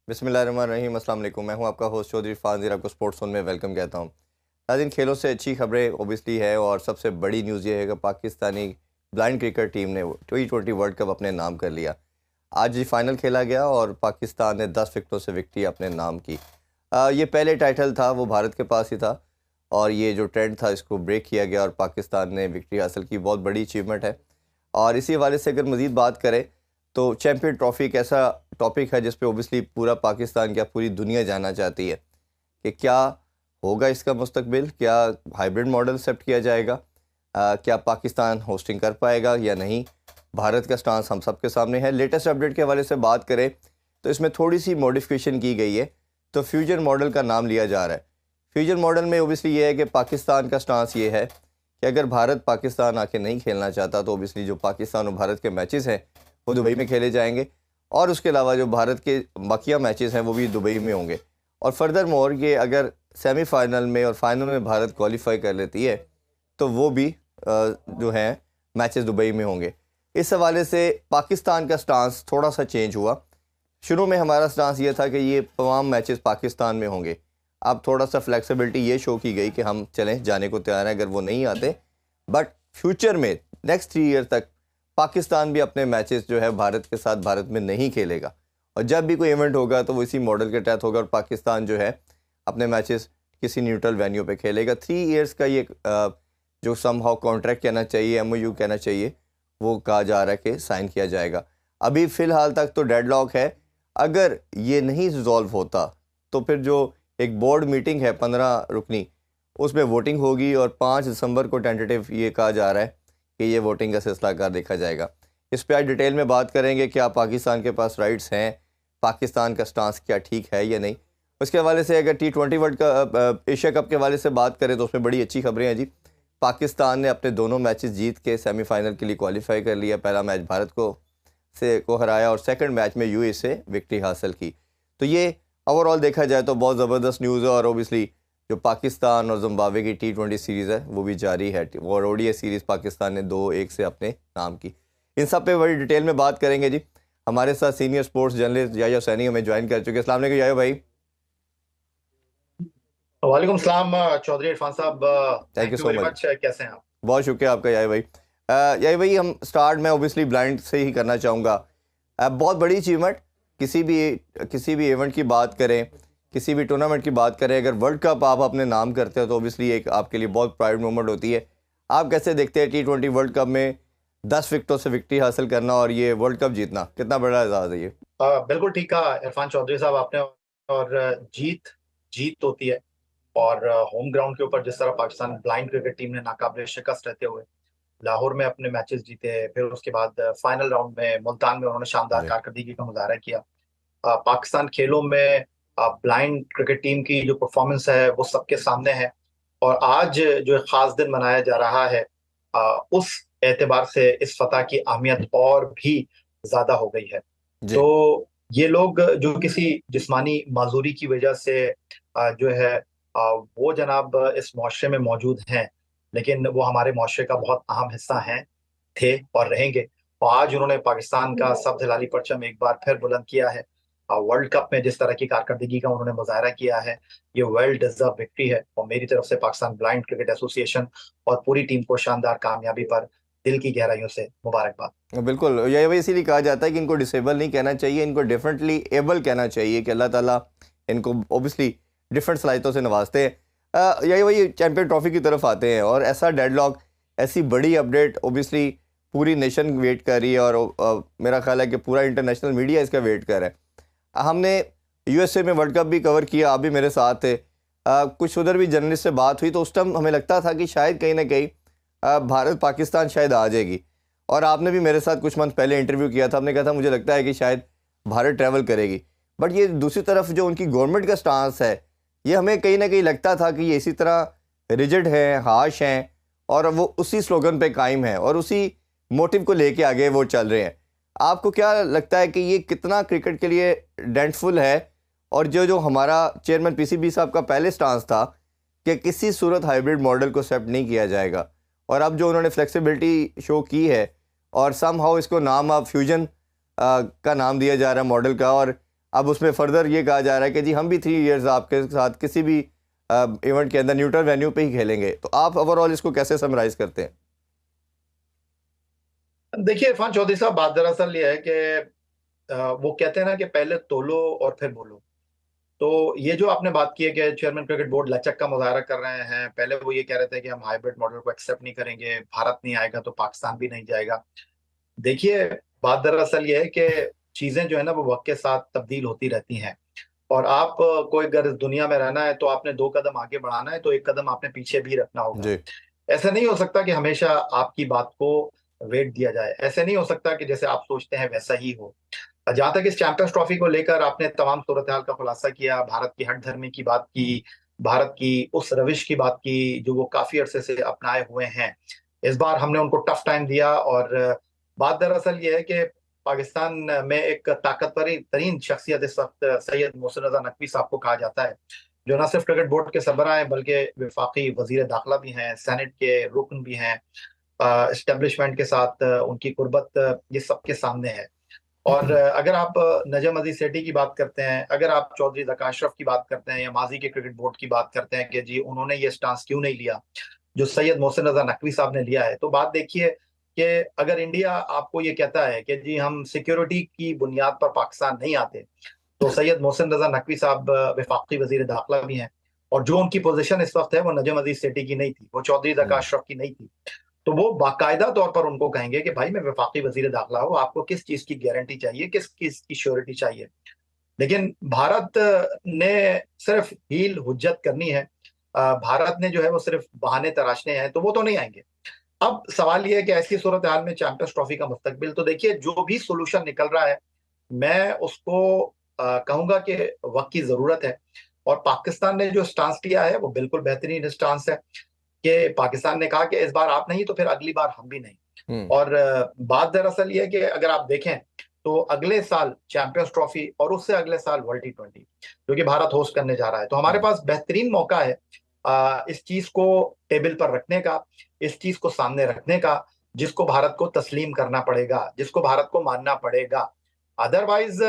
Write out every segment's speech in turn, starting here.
बिस्मिल्लाहिर्रहमानिर्रहीम, अस्सलाम वालेकुम। मैं हूं आपका होस्ट चौधरी इरफान ज़ीर, आपको स्पोर्ट्स जोन में वेलकम कहता हूं। नाज़रीन, खेलों से अच्छी खबरें ओबियसली है और सबसे बड़ी न्यूज़ ये है कि पाकिस्तानी ब्लाइंड क्रिकेट टीम ने T20 वर्ल्ड कप अपने नाम कर लिया। आज ही फाइनल खेला गया और पाकिस्तान ने 10 विकेटों से विक्ट्री अपने नाम की। ये पहले टाइटल था वो भारत के पास ही था और ये जो ट्रेंड था इसको ब्रेक किया गया और पाकिस्तान ने विक्ट्री हासिल की। बहुत बड़ी अचीवमेंट है। और इसी हवाले से अगर मज़ीद बात करें तो चैम्पियन ट्रॉफ़ी एक ऐसा टॉपिक है जिस पे ओबियसली पूरा पाकिस्तान, क्या पूरी दुनिया जानना चाहती है कि क्या होगा इसका मुस्तकबिल, क्या हाइब्रिड मॉडल एक्सेप्ट किया जाएगा, क्या पाकिस्तान होस्टिंग कर पाएगा या नहीं। भारत का स्टांस हम सब के सामने है। लेटेस्ट अपडेट के हवाले से बात करें तो इसमें थोड़ी सी मॉडिफिकेशन की गई है, तो फ्यूजन मॉडल का नाम लिया जा रहा है। फ्यूजन मॉडल में ओबियसली ये है कि पाकिस्तान का स्टांस ये है कि अगर भारत पाकिस्तान आके नहीं खेलना चाहता तो ओबियसली जो पाकिस्तान और भारत के मैचेस हैं वो दुबई में खेले जाएंगे और उसके अलावा जो भारत के बाकिया मैचेस हैं वो भी दुबई में होंगे। और फर्दर मोर ये अगर सेमीफाइनल में और फाइनल में भारत क्वालिफाई कर लेती है तो वो भी जो हैं मैचेस दुबई में होंगे। इस हवाले से पाकिस्तान का स्टांस थोड़ा सा चेंज हुआ। शुरू में हमारा स्टांस ये था कि ये तमाम मैचेस पाकिस्तान में होंगे। अब थोड़ा सा फ्लेक्सिबिलिटी ये शो की गई कि हम चलें, जाने को तैयार हैं अगर वो नहीं आते, बट फ्यूचर में नेक्स्ट 3 ईयर तक पाकिस्तान भी अपने मैचेस जो है भारत के साथ भारत में नहीं खेलेगा और जब भी कोई इवेंट होगा तो वो इसी मॉडल के तहत होगा और पाकिस्तान जो है अपने मैचेस किसी न्यूट्रल वेन्यू पे खेलेगा। 3 इयर्स का ये जो समहाउ कॉन्ट्रैक्ट कहना चाहिए, MOU कहना चाहिए, वो कहा जा रहा है कि साइन किया जाएगा। अभी फ़िलहाल तक तो डेडलॉक है। अगर ये नहीं रिजॉल्व होता तो फिर जो एक बोर्ड मीटिंग है 15 रुकनी, उसमें वोटिंग होगी और 5 दिसंबर को टेंटेटिव ये कहा जा रहा है कि ये वोटिंग का सिलसिलाकार देखा जाएगा। इस पर आज डिटेल में बात करेंगे, क्या पाकिस्तान के पास राइट्स हैं, पाकिस्तान का स्टांस क्या ठीक है या नहीं। उसके हवाले से अगर T20 वर्ल्ड का एशिया कप के हवाले से बात करें तो उसमें बड़ी अच्छी खबरें हैं जी। पाकिस्तान ने अपने दोनों मैचेस जीत के सेमीफाइनल के लिए क्वालिफाई कर लिया। पहला मैच भारत को हराया और सेकंड मैच में UAE से विक्ट्री हासिल की। तो ये ओवरऑल देखा जाए तो बहुत ज़बरदस्त न्यूज़ है और ओबियसली जो पाकिस्तान और जिम्बाब्वे की T20 सीरीज़ है वो भी जारी है और ODI सीरीज़ पाकिस्तान ने 2-1 से अपने नाम की। इन सब पे बड़ी डिटेल में बात करेंगे जी। हमारे साथ सीनियर स्पोर्ट्स जर्नलिस्ट याया हुसैनी हमें ज्वाइन कर चुके हैं। अस्सलाम वालेकुम याया भाई। वालेकुम सलाम चौधरी इरफान साहब। Thank you thank you so very much. Much. कैसे हैं आप? बहुत शुक्रिया आपका याया भाई। याया भाई, हम स्टार्ट में ओबियसली ब्लाइंड से ही करना चाहूँगा। बहुत बड़ी अचीवमेंट, किसी भी इवेंट की बात करें, किसी भी टूर्नामेंट की बात करें, अगर वर्ल्ड कप आप अपने नाम करते हो तो ओबियसली एक आपके लिए बहुत प्राइड मोमेंट होती है। आप कैसे देखते हैं T20 वर्ल्ड कप में 10 विकेटों से विक्ट्री हासिल करना और ये वर्ल्ड कप जीतना कितना बड़ा एजाज़ है ये? बिल्कुल ठीक कहा इरफान चौधरी साहब आपने। और जीत जीत होती है। और होम ग्राउंड के ऊपर जिस तरह पाकिस्तान ब्लाइंड क्रिकेट टीम ने नाकाबिले शिकस्त रहते हुए लाहौर में अपने मैचेस जीते, फिर उसके बाद फाइनल राउंड में मुल्तान में उन्होंने शानदार जी कारकर्दगी का मुजाहरा किया। पाकिस्तान खेलों में ब्लाइंड क्रिकेट टीम की जो परफॉर्मेंस है वो सबके सामने है। और आज जो एक खास दिन मनाया जा रहा है, उस एतबार से इस फतह की अहमियत और भी ज्यादा हो गई है। जी। तो ये लोग जो किसी जिस्मानी माजूरी की वजह से जो है वो जनाब इस मुआशरे में मौजूद हैं, लेकिन वो हमारे मुआशरे का बहुत अहम हिस्सा हैं, थे और रहेंगे। और आज उन्होंने पाकिस्तान का सब्ज हिलाली परचम एक बार फिर बुलंद किया है। वर्ल्ड कप में जिस तरह की कारकर्दगी का उन्होंने मुजाहरा किया है, ये वेल डिजर्व विक्ट्री है। और मेरी तरफ से पाकिस्तान ब्लाइंड क्रिकेट एसोसिएशन और पूरी टीम को शानदार कामयाबी पर दिल की गहराइयों से मुबारकबाद। बिल्कुल, ये वही इसीलिए कहा जाता है कि इनको डिसेबल नहीं कहना चाहिए, इनको डिफरेंटली एबल कहना चाहिए कि अल्लाह ताला इनको ओबियसली डिफरेंट सलाहियतों से नवाजते हैं। यही वही चैम्पियन ट्रॉफी की तरफ आते हैं और ऐसा डेडलॉक, ऐसी बड़ी अपडेट ओबियसली पूरी नेशन वेट कर रही है और मेरा ख्याल है कि पूरा इंटरनेशनल मीडिया इसका वेट कर रहा है। हमने USA में वर्ल्ड कप भी कवर किया, आप भी मेरे साथ थे। कुछ उधर भी जर्नलिस्ट से बात हुई तो उस टाइम हमें लगता था कि शायद कहीं ना कहीं भारत पाकिस्तान शायद आ जाएगी और आपने भी मेरे साथ कुछ मंथ पहले इंटरव्यू किया था, आपने कहा था मुझे लगता है कि शायद भारत ट्रैवल करेगी। बट ये दूसरी तरफ जो उनकी गवर्नमेंट का स्टांस है, ये हमें कहीं ना कहीं लगता था कि ये इसी तरह रिजिड हैं, हाश हैं और वो उसी स्लोगन पे कायम है और उसी मोटिव को लेके आगे वो चल रहे हैं। आपको क्या लगता है कि ये कितना क्रिकेट के लिए डेंटफुल है? और जो हमारा चेयरमैन PCB साहब का पहले स्टांस था कि किसी सूरत हाइब्रिड मॉडल को एक्सेप्ट नहीं किया जाएगा, और अब जो उन्होंने फ्लेक्सिबिलिटी शो की है और सम हाउ इसको नाम अब फ्यूजन का नाम दिया जा रहा है मॉडल का, और अब उसमें फर्दर ये कहा जा रहा है कि जी हम भी 3 इयर्स आपके साथ किसी भी इवेंट के अंदर न्यूट्रल वेन्यू पे ही खेलेंगे। तो आप ओवरऑल इसको कैसे समराइज करते हैं? देखिए इरफान चौधरी साहब, बात दरअसल ये है कि वो कहते हैं ना कि पहले तोलो और फिर बोलो। तो ये जो आपने बात की है कि चेयरमैन क्रिकेट बोर्ड लचक का मुजाहरा कर रहे हैं, पहले वो ये कह रहे थे कि हम हाइब्रिड मॉडल को एक्सेप्ट नहीं करेंगे, भारत नहीं आएगा तो पाकिस्तान भी नहीं जाएगा। देखिए, बात दरअसल ये है कि चीजें जो है ना वो वक्त के साथ तब्दील होती रहती हैं। और आप कोई अगर इस दुनिया में रहना है तो आपने 2 कदम आगे बढ़ाना है तो 1 कदम आपने पीछे भी रखना होगा। जी। ऐसा नहीं हो सकता कि हमेशा आपकी बात को वेट दिया जाए, ऐसे नहीं हो सकता कि जैसे आप सोचते हैं वैसा ही हो। जहां तक इस चैंपियंस ट्रॉफी को लेकर आपने तमाम सूरत हाल का खुलासा किया, भारत की हठधर्मी की बात की, भारत की उस रविश की बात की जो वो काफी अरसे से अपनाए हुए हैं। इस बार हमने उनको टफ टाइम दिया। और बात दरअसल ये है कि पाकिस्तान में एक ताकतवर तरीन शख्सियत इस वक्त सैयद मोहसिन रजा नकवी साहब को कहा जाता है, जो न सिर्फ क्रिकेट बोर्ड के सरबराह हैं बल्कि वफाकी वजीर दाखिला भी हैं, सेनेट के रुकन भी हैं। एस्टेब्लिशमेंट के साथ उनकी कुर्बत ये सबके सामने है। और अगर आप नजम अजीज सेठी की बात करते हैं, अगर आप चौधरी ज़का अशरफ की बात करते हैं या माजी के क्रिकेट बोर्ड की बात करते हैं कि जी उन्होंने ये स्टांस क्यों नहीं लिया जो सैयद मोहसिन रजा नकवी साहब ने लिया है, तो बात देखिए कि अगर इंडिया आपको ये कहता है कि जी हम सिक्योरिटी की बुनियाद पर पाकिस्तान नहीं आते, तो सैयद मोहसिन रजा नकवी साहब वफाकी वजीर दाखिला भी हैं। और जो उनकी पोजीशन इस वक्त है वो नजम अजीज सेठी की नहीं थी, वो चौधरी ज़का अशरफ की नहीं थी। तो वो बाकायदा तौर पर उनको कहेंगे कि भाई मैं वफाकी वजीर दाखिला हूँ, आपको किस चीज की गारंटी चाहिए, किस चीज की श्योरिटी चाहिए। लेकिन भारत ने सिर्फ हील हुज्जत करनी है, भारत ने जो है वो सिर्फ बहाने तराशने हैं, तो वो तो नहीं आएंगे। अब सवाल ये है कि ऐसी सूरत हाल में चैंपियंस ट्रॉफी का मुस्तकबिल, तो देखिए जो भी सोल्यूशन निकल रहा है मैं उसको कहूंगा कि वक्त की जरूरत है। और पाकिस्तान ने जो स्टांस लिया है वो बिल्कुल बेहतरीन स्टांस है कि पाकिस्तान ने कहा कि इस बार आप नहीं तो फिर अगली बार हम भी नहीं। हम्म। और बात दरअसल ये है कि अगर आप देखें तो अगले साल चैंपियंस ट्रॉफी और उससे अगले साल वर्ल्ड T20 जो कि भारत होस्ट करने जा रहा है, तो हमारे पास बेहतरीन मौका है इस चीज को टेबल पर रखने का, इस चीज को सामने रखने का, जिसको भारत को तस्लीम करना पड़ेगा, जिसको भारत को मानना पड़ेगा। अदरवाइज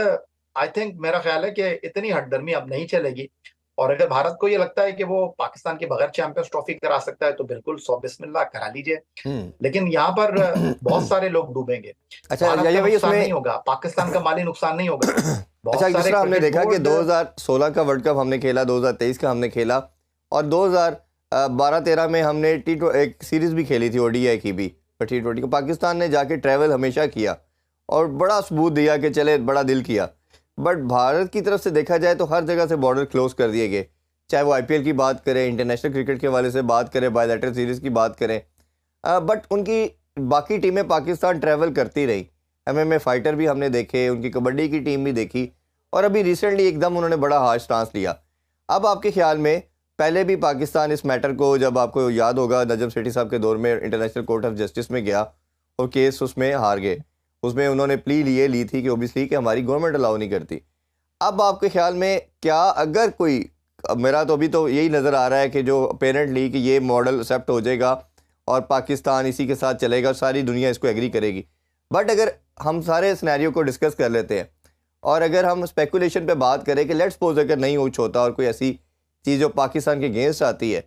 आई थिंक मेरा ख्याल है कि इतनी हठधर्मी अब नहीं चलेगी। और अगर भारत को ये लगता है कि वो पाकिस्तान के बगैर चैंपियंस ट्रॉफी करा सकता है तो बिल्कुल सौ बिस्मिल्लाह करा लीजिए। हम्म। लेकिन यहाँ पर बहुत सारे लोग डूबेंगे। अच्छा भारत ये का भाई नुकसान उसमें नहीं होगा, पाकिस्तान का माली नुकसान नहीं होगा। अच्छा, बहुत जिस सारे तरह हमने क्रिकेट देखा कि बोर्ड 2016 का वर्ल्ड कप हमने खेला, 2023 का हमने खेला, और 2012-13 में हमने एक सीरीज भी खेली थी ओडीआई की भी, पर T20 को पाकिस्तान ने जाके ट्रैवल हमेशा किया और बड़ा सबूत दिया कि चले, बड़ा दिल किया। बट भारत की तरफ से देखा जाए तो हर जगह से बॉर्डर क्लोज कर दिए गए, चाहे वो आईपीएल की बात करें, इंटरनेशनल क्रिकेट के वाले से बात करें, बायलैटरल सीरीज की बात करें। बट उनकी बाकी टीमें पाकिस्तान ट्रैवल करती रही। एमएमए फाइटर भी हमने देखे, उनकी कबड्डी की टीम भी देखी, और अभी रिसेंटली एकदम उन्होंने बड़ा हार्ड स्टांस लिया। अब आपके ख्याल में, पहले भी पाकिस्तान इस मैटर को, जब आपको याद होगा नजम सेठी साहब के दौर में इंटरनेशनल कोर्ट ऑफ जस्टिस में गया और केस उसमें हार गए, उसमें उन्होंने प्ली ली थी कि ओबियसली कि हमारी गवर्नमेंट अलाउ नहीं करती। अब आपके ख्याल में क्या, अगर कोई, मेरा तो अभी तो यही नज़र आ रहा है कि जो अपेरेंटली कि ये मॉडल एक्सेप्ट हो जाएगा और पाकिस्तान इसी के साथ चलेगा, सारी दुनिया इसको एग्री करेगी। बट अगर हम सारे सिनेरियो को डिस्कस कर लेते हैं और अगर हम स्पेकुलेशन पे बात करें कि लेट्स सपोज अगर नहीं कुछ होता और कोई ऐसी चीज़ जो पाकिस्तान के अगेंस्ट आती है,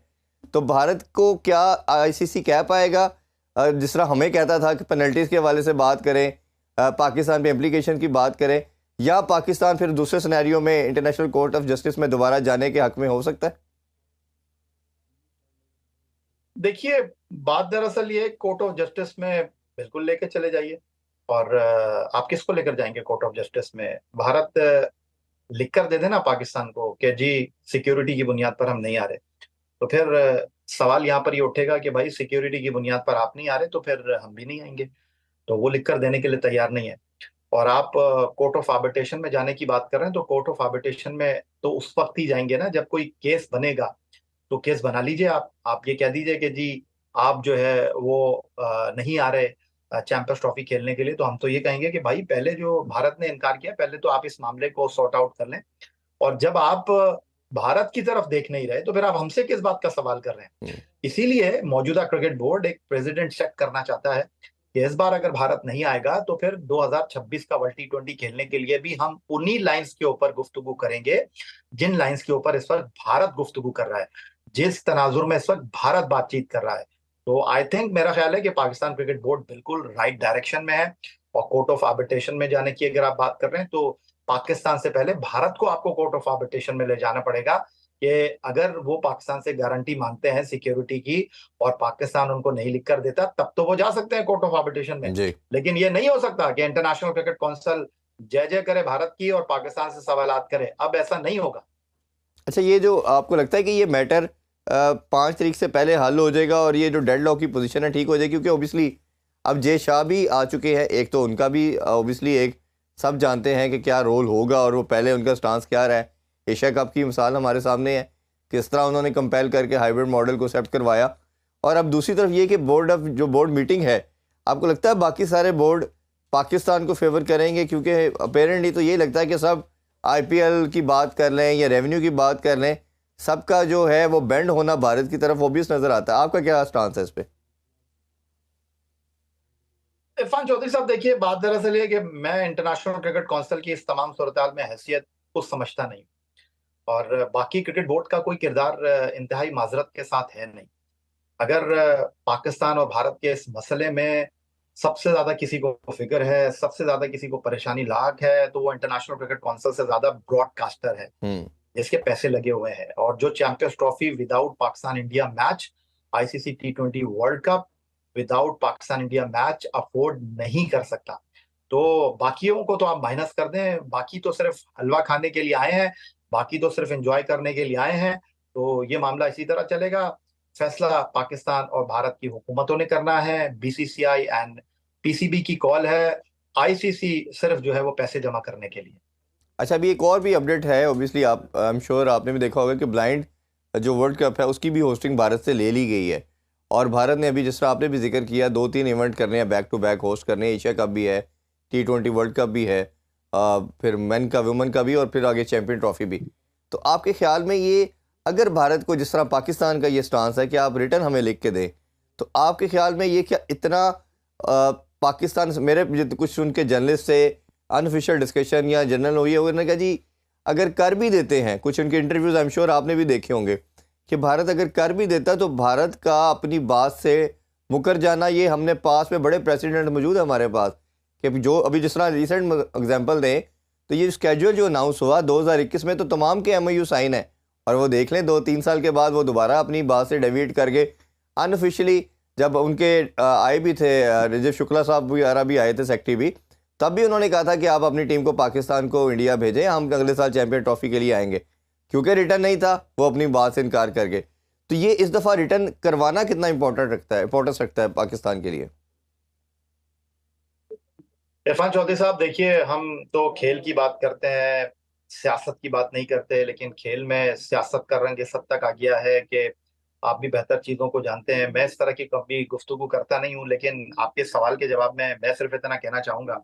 तो भारत को क्या आईसीसी कह पाएगा? जिस तरह हमें कहता था कि पेनल्टीज़ के हवाले से बात करें, पाकिस्तान पे इम्प्लीकेशन की बात करें, या पाकिस्तान फिर दूसरे सिनेरियो में इंटरनेशनल कोर्ट ऑफ जस्टिस में दोबारा जाने के हक में हो सकता है? देखिए, बात दरअसल ये कोर्ट ऑफ जस्टिस में बिल्कुल लेके चले जाइए। और आप किसको लेकर जाएंगे कोर्ट ऑफ जस्टिस में? भारत लिख कर दे देना पाकिस्तान को कि जी सिक्योरिटी की बुनियाद पर हम नहीं आ रहे, तो फिर सवाल यहाँ पर ये उठेगा कि भाई सिक्योरिटी की बुनियाद पर आप नहीं आ रहे तो फिर हम भी नहीं आएंगे। तो वो लिख कर देने के लिए तैयार नहीं है। और आप कोर्ट ऑफ आर्बिट्रेशन में जाने की बात कर रहे हैं, तो कोर्ट ऑफ आर्बिट्रेशन में तो उस वक्त ही जाएंगे ना जब कोई केस बनेगा। तो केस बना लीजिए, आप ये कह दीजिए कि जी आप जो है वो नहीं आ रहे चैंपियंस ट्रॉफी खेलने के लिए, तो हम तो ये कहेंगे कि भाई पहले जो भारत ने इनकार किया, पहले तो आप इस मामले को सॉर्ट आउट कर लें। और जब आप भारत की तरफ देख नहीं रहे तो फिर आप हमसे किस बात का सवाल कर रहे हैं? इसीलिए मौजूदा क्रिकेट बोर्ड एक प्रेसिडेंट सेट करना चाहता है कि इस बार अगर भारत नहीं आएगा तो फिर 2026 का वर्ल्ड T20 खेलने के लिए भी हम उन्हीं लाइंस के ऊपर गुफ्तगू करेंगे जिन लाइंस के ऊपर इस वक्त भारत गुफ्तगू कर रहा है, जिस तनाजुर में इस वक्त भारत बातचीत कर रहा है। तो आई थिंक मेरा ख्याल है कि पाकिस्तान क्रिकेट बोर्ड बिल्कुल राइट डायरेक्शन में है। और कोर्ट ऑफ आर्बिट्रेशन में जाने की अगर आप बात कर रहे हैं तो पाकिस्तान से पहले भारत को आपको कोर्ट ऑफ आर्बिट्रेशन में ले जाना पड़ेगा कि अगर वो पाकिस्तान से गारंटी मांगते हैं सिक्योरिटी की और पाकिस्तान उनको नहीं लिख कर देता, तब तो वो जा सकते हैं कोर्ट ऑफ आर्बिट्रेशन में। जी। लेकिन ये नहीं हो सकता कि इंटरनेशनल क्रिकेट काउंसिल जय जय करे भारत की और पाकिस्तान से सवालात करे। अब ऐसा नहीं होगा। अच्छा, ये जो आपको लगता है कि ये मैटर 5 तारीख से पहले हल हो जाएगा और ये जो डेडलॉक की पोजीशन है ठीक हो जाएगी, क्योंकि ओबियसली अब जय शाह भी आ चुके हैं, एक तो उनका भी ओबियसली एक सब जानते हैं कि क्या रोल होगा और वो पहले उनका स्टांस क्या रहा है। एशिया कप की मिसाल हमारे सामने है, किस तरह उन्होंने कंपेल करके हाइब्रिड मॉडल को एक्सेप्ट करवाया। और अब दूसरी तरफ ये कि बोर्ड मीटिंग है, आपको लगता है बाकी सारे बोर्ड पाकिस्तान को फेवर करेंगे? क्योंकि अपेरेंटली तो यही लगता है कि सब IPL की बात कर लें या रेवेन्यू की बात कर लें, सबका जो है वो बेंड होना भारत की तरफ ऑब्वियस नजर आता है। आपका क्या स्टांस है इस पे? इरफान चौधरी साहब, देखिए बात दरअसल ये कि मैं इंटरनेशनल क्रिकेट काउंसिल की इस तमाम सूरत में हैसियत को समझता नहीं और बाकी क्रिकेट बोर्ड का कोई किरदार इंतहाई माजरत के साथ है नहीं। अगर पाकिस्तान और भारत के इस मसले में सबसे ज्यादा किसी को फिक्र है, सबसे ज्यादा किसी को परेशानी लाक है, तो वो इंटरनेशनल क्रिकेट काउंसिल से ज्यादा ब्रॉडकास्टर है जिसके पैसे लगे हुए हैं। और जो champions trophy without Pakistan India match, ICC T20 world cup without Pakistan India match afford नहीं कर सकता। तो बाकियों को तो आप माइनस कर दें, बाकी तो सिर्फ हलवा खाने के लिए आए हैं, बाकी तो सिर्फ एंजॉय करने के लिए आए हैं। तो ये मामला इसी तरह चलेगा। फैसला पाकिस्तान और भारत की हुकूमतों ने करना है। BCCI एंड PCB की कॉल है, ICC सिर्फ जो है वो पैसे जमा करने के लिए। अच्छा, अभी एक और भी अपडेट है, ओबियसली आप आई एम श्योर आपने भी देखा होगा कि ब्लाइंड जो वर्ल्ड कप है उसकी भी होस्टिंग भारत से ले ली गई है। और भारत ने अभी, जिस तरह आपने भी जिक्र किया, 2-3 इवेंट करने हैं, बैक टू बैक होस्ट करने हैं। एशिया कप भी है, T20 वर्ल्ड कप भी है, फिर मेन का, वुमेन का भी, और फिर आगे चैंपियन ट्रॉफी भी। तो आपके ख्याल में ये, अगर भारत को जिस तरह पाकिस्तान का ये स्टांस है कि आप रिटर्न हमें लिख के दें, तो आपके ख्याल में ये क्या इतना पाकिस्तान, मेरे कुछ सुन के जर्नलिस्ट से अनऑफिशियल डिस्कशन या जनरल हुई है, उन्होंने कहा जी अगर कर भी देते हैं, कुछ उनके इंटरव्यूज आई एम श्योर आपने भी देखे होंगे, कि भारत अगर कर भी देता तो भारत का अपनी बात से मुकर जाना, ये हमने पास में बड़े प्रेसिडेंट मौजूद है हमारे पास, कि जो अभी जिस तरह रिसेंट एग्जांपल दें तो ये स्केड्यूल जो अनाउंस हुआ 2021 में, तो तमाम के MOU साइन है, और वो देख लें 2-3 साल के बाद वो दोबारा अपनी बात से डेविएट करके अनऑफिशियली, जब उनके आए भी थे रिजव शुक्ला साहब वगैरह भी आए थे, सेक्रेटरी भी, तब भी उन्होंने कहा था कि आप अपनी टीम को पाकिस्तान को इंडिया भेजें, हम अगले साल चैंपियन ट्रॉफी के लिए आएंगे। क्योंकि रिटर्न नहीं था, वो अपनी बात से इनकार करके। तो ये इस दफ़ा रिटर्न करवाना कितना इंपॉर्टेंस रखता है पाकिस्तान के लिए? इरफान चौधरी साहब, देखिए हम तो खेल की बात करते हैं, सियासत की बात नहीं करते। लेकिन खेल में सियासत का रंग इस हद तक आ गया है कि आप भी बेहतर चीजों को जानते हैं। मैं इस तरह की कभी गुफ्तगू करता नहीं हूं, लेकिन आपके सवाल के जवाब में मैं सिर्फ इतना कहना चाहूंगा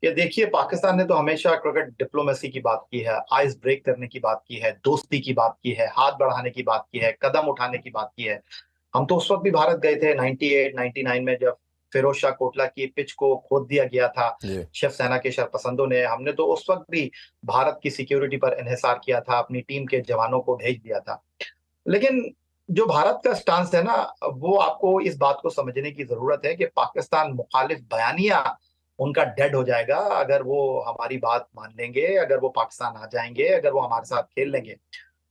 कि देखिए, पाकिस्तान ने तो हमेशा क्रिकेट डिप्लोमेसी की बात की है, आइस ब्रेक करने की बात की है, दोस्ती की बात की है, हाथ बढ़ाने की बात की है, कदम उठाने की बात की है। हम तो उस वक्त भी भारत गए थे 98 99 में, जब फिरोज शाह कोटला की पिच को खोद दिया गया था शिवसेना के शरपसंदों ने। हमने तो उस वक्त भी भारत की सिक्योरिटी पर इन्हिसार किया था, अपनी टीम के जवानों को भेज दिया था। लेकिन जो भारत का स्टांस है ना, वो आपको इस बात को समझने की जरूरत है कि पाकिस्तान मुखालिफ बयानिया उनका डेड हो जाएगा अगर वो हमारी बात मान लेंगे, अगर वो पाकिस्तान आ जाएंगे, अगर वो हमारे साथ खेल लेंगे।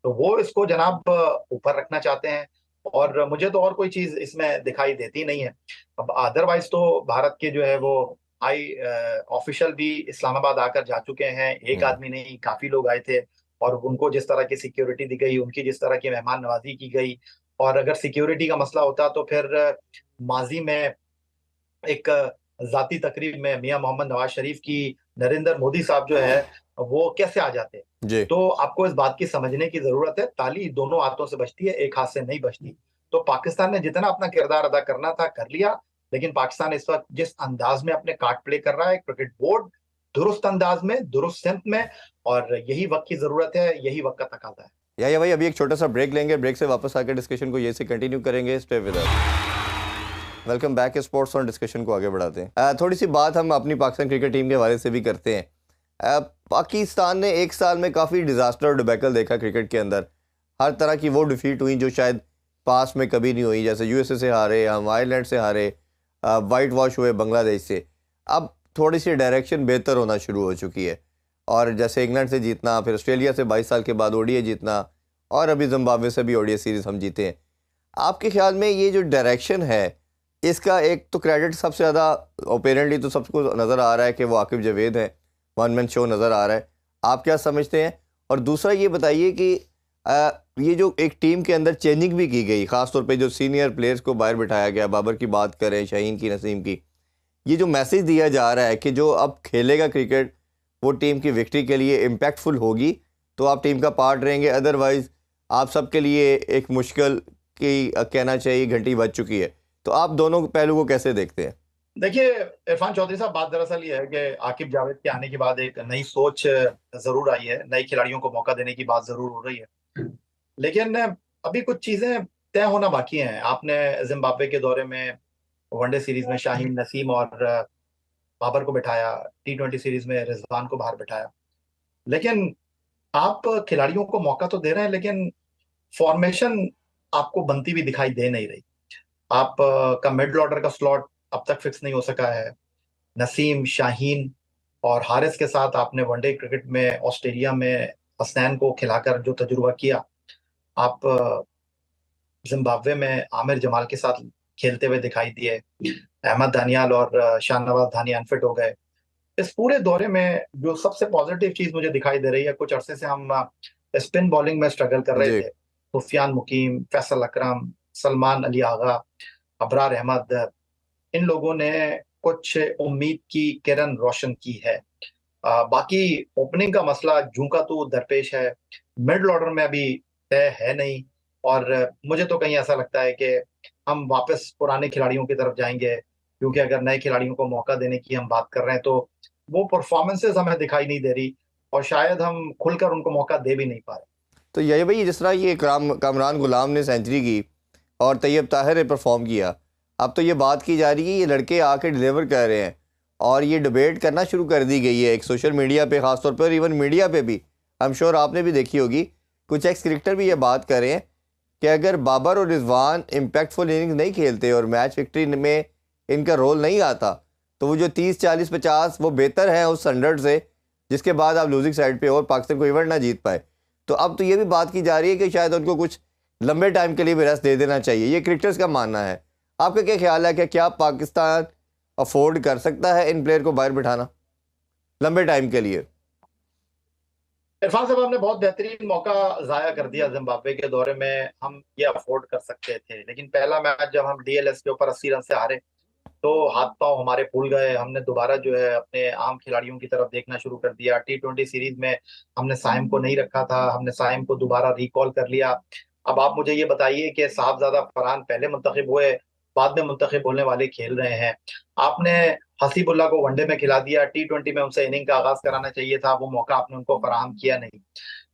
तो वो इसको जनाब ऊपर रखना चाहते हैं और मुझे तो और कोई चीज इसमें दिखाई देती नहीं है। अब अदरवाइज तो भारत के जो है वो हाई ऑफिशियल भी इस्लामाबाद आकर जा चुके हैं। एक आदमी नहीं, काफी लोग आए थे और उनको जिस तरह की सिक्योरिटी दी गई, उनकी जिस तरह की मेहमान नवाजी की गई, और अगर सिक्योरिटी का मसला होता तो फिर माजी में एक जाती तकरीब में मियां मोहम्मद नवाज शरीफ की नरेंद्र मोदी साहब जो है वो कैसे आ जाते। जी। तो आपको इस बात की समझने की जरूरत है, ताली दोनों हाथों से बजती है, एक हाथ से नहीं बजती। तो पाकिस्तान ने जितना अपना किरदार अदा करना था कर लिया, लेकिन पाकिस्तान इस वक्त जिस अंदाज में अपने कार्ड प्ले कर रहा है, क्रिकेट बोर्ड दुरुस्त अंदाज में, दुरुस्त सिमत में, और यही वक्त की जरूरत है, यही वक्त का तकाजा है। या भाई, अभी एक छोटा सा ब्रेक लेंगे, ब्रेक से वापस आकर डिस्कशन को ये से कंटिन्यू करेंगे। Stay with us. Welcome back. Sports और डिस्कशन को आगे बढ़ाते हैं। थोड़ी सी बात हम अपनी पाकिस्तान क्रिकेट टीम के हवाले से भी करते हैं। पाकिस्तान ने एक साल में काफ़ी डिज़ास्टर और डिबैकल देखा क्रिकेट के अंदर। हर तरह की वो डिफीट हुई जो शायद पास में कभी नहीं हुई, जैसे यूएसए से हारे, हम आयरलैंड से हारे, वाइट वॉश हुए बांग्लादेश से। अब थोड़ी सी डायरेक्शन बेहतर होना शुरू हो चुकी है, और जैसे इंग्लैंड से जीतना, फिर ऑस्ट्रेलिया से 22 साल के बाद ओडीआई जीतना, और अभी जिम्बाब्वे से भी ओडीआई सीरीज़ हम जीते हैं। आपके ख्याल में ये जो डायरेक्शन है, इसका एक तो क्रेडिट सबसे ज़्यादा ओपेरेंटली तो सबको नज़र आ रहा है कि वो आकिब जावेद है, वन मैन शो नज़र आ रहा है। आप क्या समझते हैं? और दूसरा ये बताइए कि ये जो एक टीम के अंदर चेंजिंग भी की गई, ख़ासतौर पे जो सीनियर प्लेयर्स को बाहर बिठाया गया, बाबर की बात करें, शाहीन की, नसीम की, ये जो मैसेज दिया जा रहा है कि जो अब खेलेगा क्रिकेट वो टीम की विक्ट्री के लिए इम्पैक्टफुल होगी तो आप टीम का पार्ट रहेंगे, अदरवाइज़ आप सबके लिए एक मुश्किल की कहना चाहिए घंटी बज चुकी है। तो आप दोनों पहलू को कैसे देखते हैं? देखिए इरफान चौधरी साहब, बात दरअसल ये है कि आकिब जावेद के आने के बाद एक नई सोच जरूर आई है, नए खिलाड़ियों को मौका देने की बात जरूर हो रही है, लेकिन अभी कुछ चीजें तय होना बाकी हैं। आपने जिम्बाब्वे के दौरे में वनडे सीरीज में शाहीन, नसीम और बाबर को बिठाया, T20 सीरीज में रिजवान को बाहर बिठाया, लेकिन आप खिलाड़ियों को मौका तो दे रहे हैं, लेकिन फॉर्मेशन आपको बनती हुई दिखाई दे नहीं रही। आप का मिडल ऑर्डर का स्लॉट अब तक फिक्स नहीं हो सका है। नसीम, शाहीन और हारिस के साथ आपने वनडे क्रिकेट में ऑस्ट्रेलिया में हसनैन को खिलाकर जो तजुर्बा किया, आप जिम्बाब्वे में आमिर जमाल के साथ खेलते हुए दिखाई दिए। अहमद दानियाल और शाहनवाज धानी अनफिट हो गए। इस पूरे दौरे में जो सबसे पॉजिटिव चीज मुझे दिखाई दे रही है, कुछ अरसे से हम स्पिन बॉलिंग में स्ट्रगल कर रहे जी। थे। सुफियान मुकीम, फैसल अकरम, सलमान अली आगा, अबरार अहमद, इन लोगों ने कुछ उम्मीद की किरण रोशन की है। बाकी ओपनिंग का मसला जूं का तो दरपेश है, मिडल ऑर्डर में अभी तय है नहीं, और मुझे तो कहीं ऐसा लगता है कि हम वापस पुराने खिलाड़ियों की तरफ जाएंगे, क्योंकि अगर नए खिलाड़ियों को मौका देने की हम बात कर रहे हैं तो वो परफॉर्मेंसेस हमें दिखाई नहीं दे रही, और शायद हम खुलकर उनको मौका दे भी नहीं पा रहे। तो यही भाई, जिस तरह ये कामरान गुलाम ने सेंचुरी की और तैयब ताहिर ने परफॉर्म किया, अब तो ये बात की जा रही है ये लड़के आके डिलीवर कर रहे हैं, और ये डिबेट करना शुरू कर दी गई है एक सोशल मीडिया पे, ख़ासतौर पर इवन मीडिया पे भी। आई एम श्योर आपने भी देखी होगी, कुछ एक्स क्रिकेटर भी ये बात कर रहे हैं कि अगर बाबर और रिजवान इम्पैक्टफुल इनिंग्स नहीं खेलते और मैच विक्ट्री में इनका रोल नहीं आता, तो वो जो 30, 40, 50 वो बेहतर है उस 100 से, जिसके बाद आप लूजिंग साइड पे और पाकिस्तान को इवेंट ना जीत पाए। तो अब तो ये भी बात की जा रही है कि शायद उनको कुछ लंबे टाइम के लिए भी रेस्ट दे देना चाहिए। ये क्रिकेटर्स का मानना है। आपका क्या ख्याल है कि क्या पाकिस्तान अफोर्ड कर सकता है इन प्लेयर को बाहर बिठाना लंबे टाइम के लिए? इरफान साहब, हमने बहुत बेहतरीन मौका जाया कर दिया जिम्बाब्वे के दौरे में। हम ये अफोर्ड कर सकते थे, लेकिन पहला मैच जब हम डीएलएस के ऊपर 80 रन से हारे तो हाथ पांव हमारे फूल गए। हमने दोबारा जो है अपने आम खिलाड़ियों की तरफ देखना शुरू कर दिया। T20 सीरीज में हमने साइम को नहीं रखा था, हमने साइम को दोबारा रिकॉल कर लिया। अब आप मुझे ये बताइए कि साहबजादा फरहान पहले मुंतखब हुए, बाद में मुंतखब होने वाले खेल रहे हैं। आपने हसीबुल्ला को वनडे में खिला दिया, T20 में उनसे इनिंग का आगाज कराना चाहिए था, वो मौका आपने उनको फराहम किया नहीं।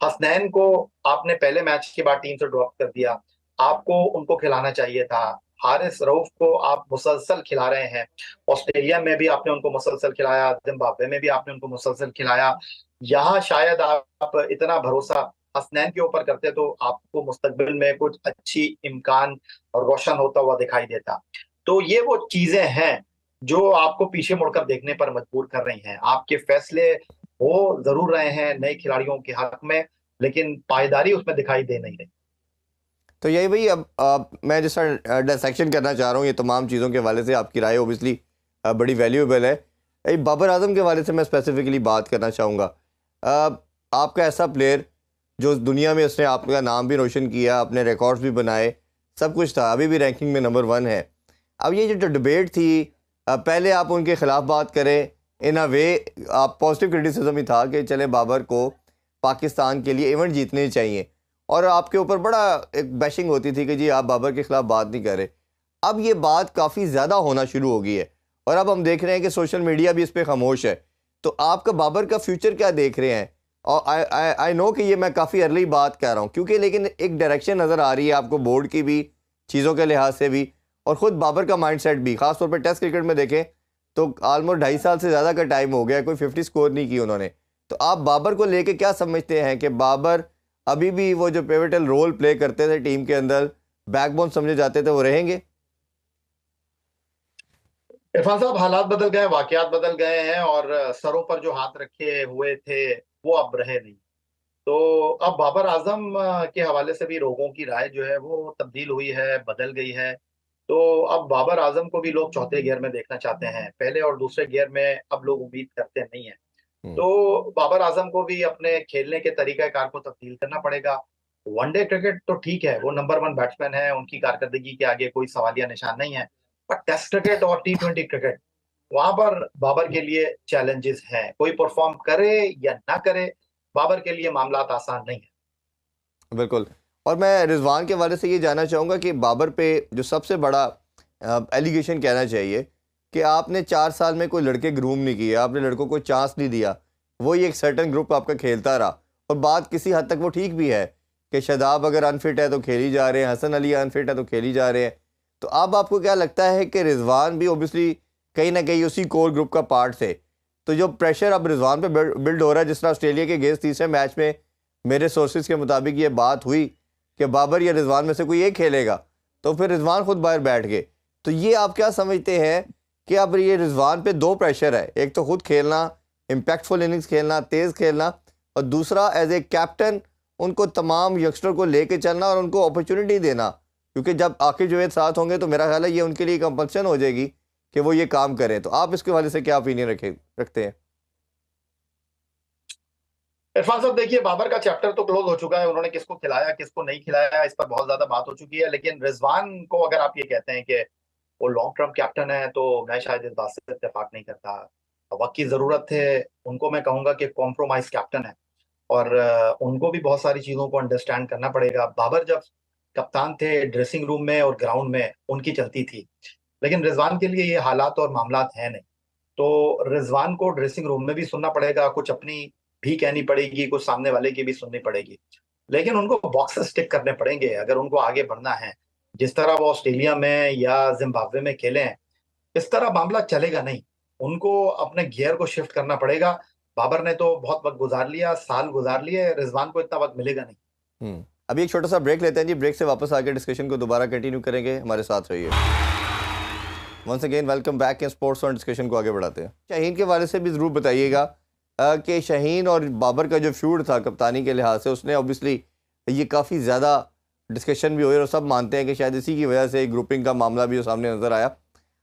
हसनैन को आपने पहले मैच के बाद टीम से ड्रॉप कर दिया, आपको उनको खिलाना चाहिए था। हारिस रऊफ को आप मुसलसल खिला रहे हैं, ऑस्ट्रेलिया में भी आपने उनको मुसलसल खिलाया, जिम्बाब्वे में भी आपने उनको मुसलसल खिलाया। यहाँ शायद आप इतना भरोसा हसनैन के ऊपर करते तो आपको मुस्तकबिल में कुछ अच्छी इम्कान और रोशन होता हुआ दिखाई देता। तो ये वो चीजें हैं जो आपको पीछे मुड़कर देखने पर मजबूर कर रही हैं। आपके फैसले हो जरूर रहे हैं नए खिलाड़ियों के हक में, लेकिन पायदारी उसमें दिखाई दे नहीं रही। तो यही भाई, अब मैं जैसा डिसेक्शन करना चाह रहा हूँ ये तमाम चीज़ों के हवाले से, आपकी राय ओबियसली बड़ी वैल्यूएबल है। बाबर आजम के हवाले से मैं स्पेसिफिकली बात करना चाहूँगा। आपका ऐसा प्लेयर जो दुनिया में उसने आपका नाम भी रोशन किया, अपने रिकॉर्ड्स भी बनाए, सब कुछ था, अभी भी रैंकिंग में नंबर 1 है। अब ये जो डिबेट थी, पहले आप उनके ख़िलाफ़ बात करें, इन अ वे आप पॉजिटिव क्रिटिसिज्म ही था कि चले बाबर को पाकिस्तान के लिए इवेंट जीतने चाहिए, और आपके ऊपर बड़ा एक बैशिंग होती थी कि जी आप बाबर के ख़िलाफ़ बात नहीं कर रहे। अब ये बात काफ़ी ज़्यादा होना शुरू हो गई है, और अब हम देख रहे हैं कि सोशल मीडिया भी इस पर खामोश है। तो आपका बाबर का फ्यूचर क्या देख रहे हैं? और आई नो कि ये मैं काफ़ी अर्ली बात कर रहा हूँ, क्योंकि लेकिन एक डायरेक्शन नज़र आ रही है आपको बोर्ड की भी, चीज़ों के लिहाज से भी, और ख़ुद बाबर का माइंडसेट भी, ख़ासतौर पर टेस्ट क्रिकेट में देखें तो ऑलमोस्ट 2.5 साल से ज़्यादा का टाइम हो गया, कोई 50 स्कोर नहीं की उन्होंने। तो आप बाबर को लेके क्या समझते हैं कि बाबर अभी भी वो जो पिवटल रोल प्ले करते थे टीम के अंदर, बैकबोन समझे जाते थे, वो रहेंगे? इरफान साहब, हालात बदल गए, वाकयात बदल गए हैं और सरों पर जो हाथ रखे हुए थे वो अब रहे नहीं। तो अब बाबर आजम के हवाले से भी लोगों की राय जो है वो तब्दील हुई है, बदल गई है। तो अब बाबर आजम को भी लोग चौथे गियर में देखना चाहते हैं, पहले और दूसरे गियर में अब लोग उम्मीद करते नहीं है। हम्म। तो बाबर आजम को भी अपने खेलने के तरीकाकार को तब्दील करना पड़ेगा। वनडे क्रिकेट तो ठीक है, वो नंबर 1 बैट्समैन है, उनकी कारकर्दगी के आगे कोई सवालिया निशान नहीं है। पर टेस्ट क्रिकेट और T20 क्रिकेट, वहां पर बाबर के लिए चैलेंजेस हैं। कोई परफॉर्म करे या ना करे, बाबर के लिए मामला आसान नहीं है। बिल्कुल। और मैं रिजवान के हवाले से ये जानना चाहूँगा कि बाबर पे जो सबसे बड़ा एलिगेशन कहना चाहिए कि आपने 4 साल में कोई लड़के ग्रूम नहीं किए, आपने लड़कों को चांस नहीं दिया, वो एक सर्टन ग्रुप आपका खेलता रहा। और बात किसी हद तक वो ठीक भी है कि शादाब अगर अनफिट है तो खेली जा रहे हैं, हसन अली अनफिट है तो खेली जा रहे हैं। तो अब आपको क्या लगता है कि रिजवान भी ओबियसली कहीं ना कहीं उसी कोर ग्रुप का पार्ट थे, तो जो प्रेशर अब रिजवान पे बिल्ड हो रहा है, जिस तरह ऑस्ट्रेलिया के अगेंस्ट तीसरे मैच में मेरे सोर्सेज के मुताबिक ये बात हुई कि बाबर या रिजवान में से कोई एक खेलेगा, तो फिर रिजवान खुद बाहर बैठ गए। तो ये आप क्या समझते हैं कि अब ये रिजवान पे 2 प्रेशर है, एक तो खुद खेलना, इम्पैक्टफुल इनिंग्स खेलना, तेज़ खेलना, और दूसरा एज ए कैप्टन उनको तमाम यंगस्टर को लेके चलना और उनको अपॉर्चुनिटी देना, क्योंकि जब आखिर जो साथ होंगे तो मेरा ख्याल है ये उनके लिए कंपल्सन हो जाएगी कि वो ये काम करें। तो आप इसके हवाले से क्या ओपिनियन रखते हैं? इरफान साहब, देखिए, बाबर का चैप्टर तो क्लोज हो चुका है। उन्होंने किसको खिलाया किसको नहीं खिलाया इस पर बहुत ज्यादा बात हो चुकी है। लेकिन रिजवान को अगर आप ये कहते हैं कि वो लॉन्ग टर्म कैप्टन है, तो मैं शायद इस बात से इत्तेफाक नहीं करता। वक्त की जरूरत है उनको, मैं कहूंगा कि कॉम्प्रोमाइज कैप्टन है और उनको भी बहुत सारी चीजों को अंडरस्टैंड करना पड़ेगा। बाबर जब कप्तान थे, ड्रेसिंग रूम में और ग्राउंड में उनकी चलती थी, लेकिन रिजवान के लिए ये हालात और मामलात है नहीं। तो रिजवान को ड्रेसिंग रूम में भी सुनना पड़ेगा, कुछ अपनी भी कहनी पड़ेगी, कुछ सामने वाले की भी सुननी पड़ेगी। लेकिन उनको बॉक्स स्टिक करने पड़ेंगे अगर उनको आगे बढ़ना है। जिस तरह वो ऑस्ट्रेलिया में या जिम्बाब्वे में खेले हैं, इस तरह मामला चलेगा नहीं। उनको अपने गियर को शिफ्ट करना पड़ेगा। बाबर ने तो बहुत वक्त गुजार लिया, साल गुजार लिए, रिजवान को इतना वक्त मिलेगा नहीं। अभी एक छोटा सा ब्रेक लेते हैं जी, ब्रेक से वापस आके डिस्कशन को दोबारा कंटिन्यू करेंगे, हमारे साथ रहिए। Once again welcome back in sports और डिस्कशन को आगे बढ़ाते हैं। शाहीन के वाले से भी ज़रूर बताइएगा कि शाहीन और बाबर का जो फ्यूड था कप्तानी के लिहाज से, उसने ऑब्वियसली ये काफ़ी ज़्यादा डिस्कशन भी हुई और सब मानते हैं कि शायद इसी की वजह से ग्रुपिंग का मामला भी जो सामने नज़र आया।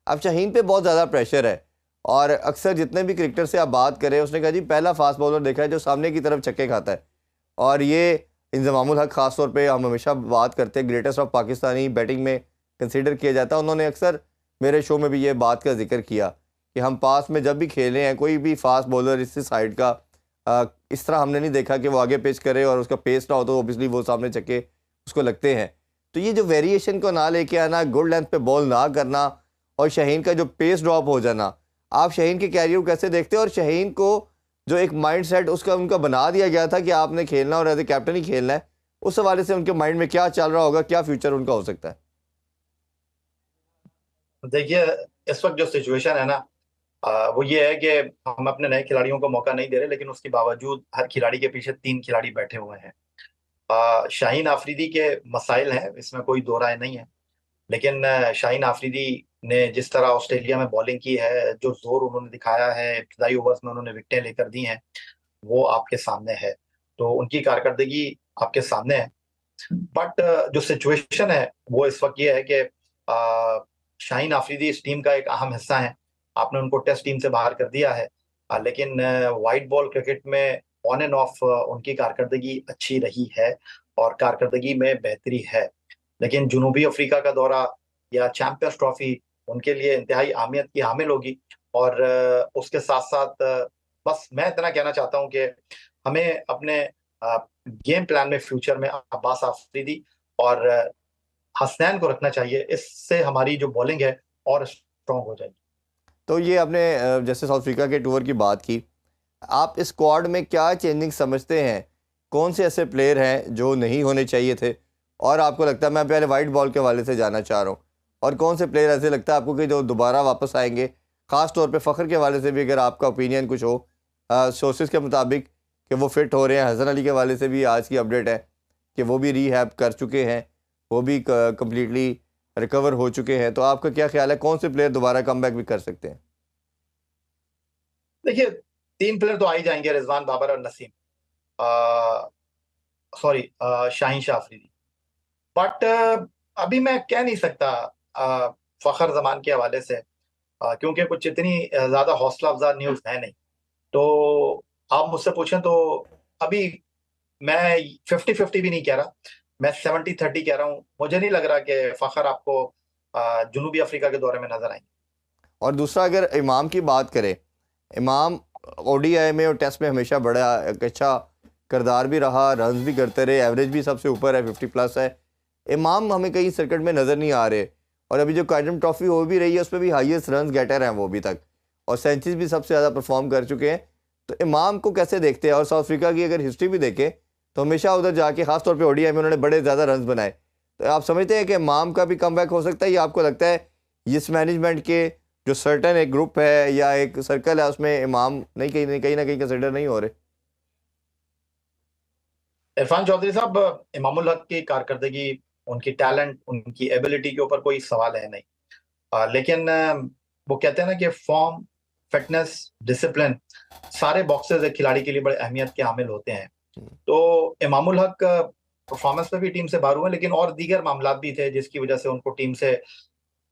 अब शाहीन पे बहुत ज़्यादा प्रेशर है और अक्सर जितने भी क्रिकेटर से आप बात करें, उसने कहा जी पहला फास्ट बॉलर देखा है जो सामने की तरफ छक्के खाता है। और ये इंजमामुल हक ख़ास तौर पे हम हमेशा बात करते हैं ग्रेटेस्ट ऑफ पाकिस्तानी बैटिंग में कंसीडर किया जाता है। उन्होंने अक्सर मेरे शो में भी ये बात का जिक्र किया कि हम पास में जब भी खेले हैं, कोई भी फास्ट बॉलर इस साइड का इस तरह हमने नहीं देखा कि वो आगे पिच करे और उसका पेस ना हो तो ओबियसली वो सामने छक्के उसको लगते हैं। तो ये जो वेरिएशन को ना लेके आना, गुड लेंथ पे बॉल ना करना और शाहीन का जो पेस ड्रॉप हो जाना, आप शाहीन के कैरियर को कैसे देखते हैं? और शाहीन को जो एक माइंड सेट उसका उनका बना दिया गया था कि आपने खेलना और एज ए कैप्टन ही खेलना है, उस हवाले से उनके माइंड में क्या चल रहा होगा, क्या फ्यूचर उनका हो सकता है? देखिए, इस वक्त जो सिचुएशन है ना, वो ये है कि हम अपने नए खिलाड़ियों को मौका नहीं दे रहे, लेकिन उसके बावजूद हर खिलाड़ी के पीछे 3 खिलाड़ी बैठे हुए हैं। शाहीन आफरीदी के मसाइल हैं, इसमें कोई दो राय नहीं है। लेकिन शाहीन आफरीदी ने जिस तरह ऑस्ट्रेलिया में बॉलिंग की है, जो जोर उन्होंने दिखाया है, इब्तिदाई ओवर्स में उन्होंने विकेटें लेकर दी हैं, वो आपके सामने है। तो उनकी कारकर्दगी आपके सामने है। बट जो सिचुएशन है वो इस वक्त ये है कि शाहीन आफरीदी इस टीम का एक अहम हिस्सा है। आपने उनको टेस्ट टीम से बाहर कर दिया है, लेकिन वाइट बॉल क्रिकेट में ऑन एंड ऑफ उनकी कारकर्दगी अच्छी रही है और कारकर्दगी में बेहतरी है। लेकिन जनूबी अफ्रीका का दौरा या चैंपियंस ट्रॉफी उनके लिए इंतहाई अहमियत की हामिल होगी। और उसके साथ साथ बस मैं इतना कहना चाहता हूं कि हमें अपने गेम प्लान में फ्यूचर में अब्बास आफरीदी और हसनैन को रखना चाहिए। इससे हमारी जो बॉलिंग है और स्ट्रॉन्ग हो जाएगी। तो ये आपने जैसे साउथ अफ्रीका के टूर की बात की, आप इस स्क्वाड में क्या चेंजिंग समझते हैं? कौन से ऐसे प्लेयर हैं जो नहीं होने चाहिए थे? और आपको लगता है, मैं पहले वाइट बॉल के हवाले से जानना चाह रहा हूँ, और कौन से प्लेयर ऐसे लगता है आपको कि जो दोबारा वापस आएंगे, ख़ास तौर पे फ़खर के हवाले से भी अगर आपका ओपिनियन कुछ हो, सोर्सेज के मुताबिक कि वो फिट हो रहे हैं। हसन अली के हवाले से भी आज की अपडेट है कि वो भी रीहैब कर चुके हैं, वो भी कम्प्लीटली रिकवर हो चुके हैं। तो आपका क्या ख्याल है, कौन से प्लेयर दोबारा कम बैक भी कर सकते हैं? देखिए, 3 प्लेयर तो आ ही जाएंगे, रिजवान, बाबर और नसीम, सॉरी, शाहीन शाह अफरीदी। बट अभी मैं कह नहीं सकता फखर जमान के हवाले से, क्योंकि कुछ इतनी ज्यादा हौसला अफजा न्यूज है नहीं। तो आप मुझसे पूछें तो अभी मैं 50-50 भी नहीं कह रहा, मैं 70-30 कह रहा हूँ। मुझे नहीं लग रहा कि फखर आपको जुनूबी अफ्रीका के दौरे में नजर आएंगे। और दूसरा, अगर इमाम की बात करें, इमाम ओडीआई में और टेस्ट में हमेशा बड़ा एक अच्छा किरदार भी रहा, रन्स भी करते रहे, एवरेज भी सबसे ऊपर है, 50+ है। इमाम हमें कहीं सर्किट में नज़र नहीं आ रहे, और अभी जो काइटम ट्रॉफी हो भी रही है उसमें भी हाईएस्ट रन्स गेटर हैं वो अभी तक, और सेंचुरीज भी सबसे ज़्यादा परफॉर्म कर चुके हैं। तो इमाम को कैसे देखते हैं? और साउथ अफ्रीका की अगर हिस्ट्री भी देखें तो हमेशा उधर जाके खासतौर पर ओडीआई में उन्होंने बड़े ज़्यादा रन्स बनाए। तो आप समझते हैं कि इमाम का भी कम हो सकता है, या आपको लगता है इस मैनेजमेंट के जो सर्टन एक ग्रुप है या एक सर्कल है उसमें इमाम नहीं कहीं ना कहीं कंसिडर नहीं हो रहे? इरफान चौधरी साहब, इमामुल हक की कारकर्दगी, उनकी टैलेंट, उनकी एबिलिटी के ऊपर कोई सवाल है नहीं। लेकिन वो कहते हैं ना कि फॉर्म, फिटनेस, डिसिप्लिन, सारे बॉक्सेस एक खिलाड़ी के लिए बड़े अहमियत के हामिल होते हैं। तो इमामुल हक परफॉर्मेंस में भी टीम से बाहर हुए, लेकिन और दीगर मामला भी थे जिसकी वजह से उनको टीम से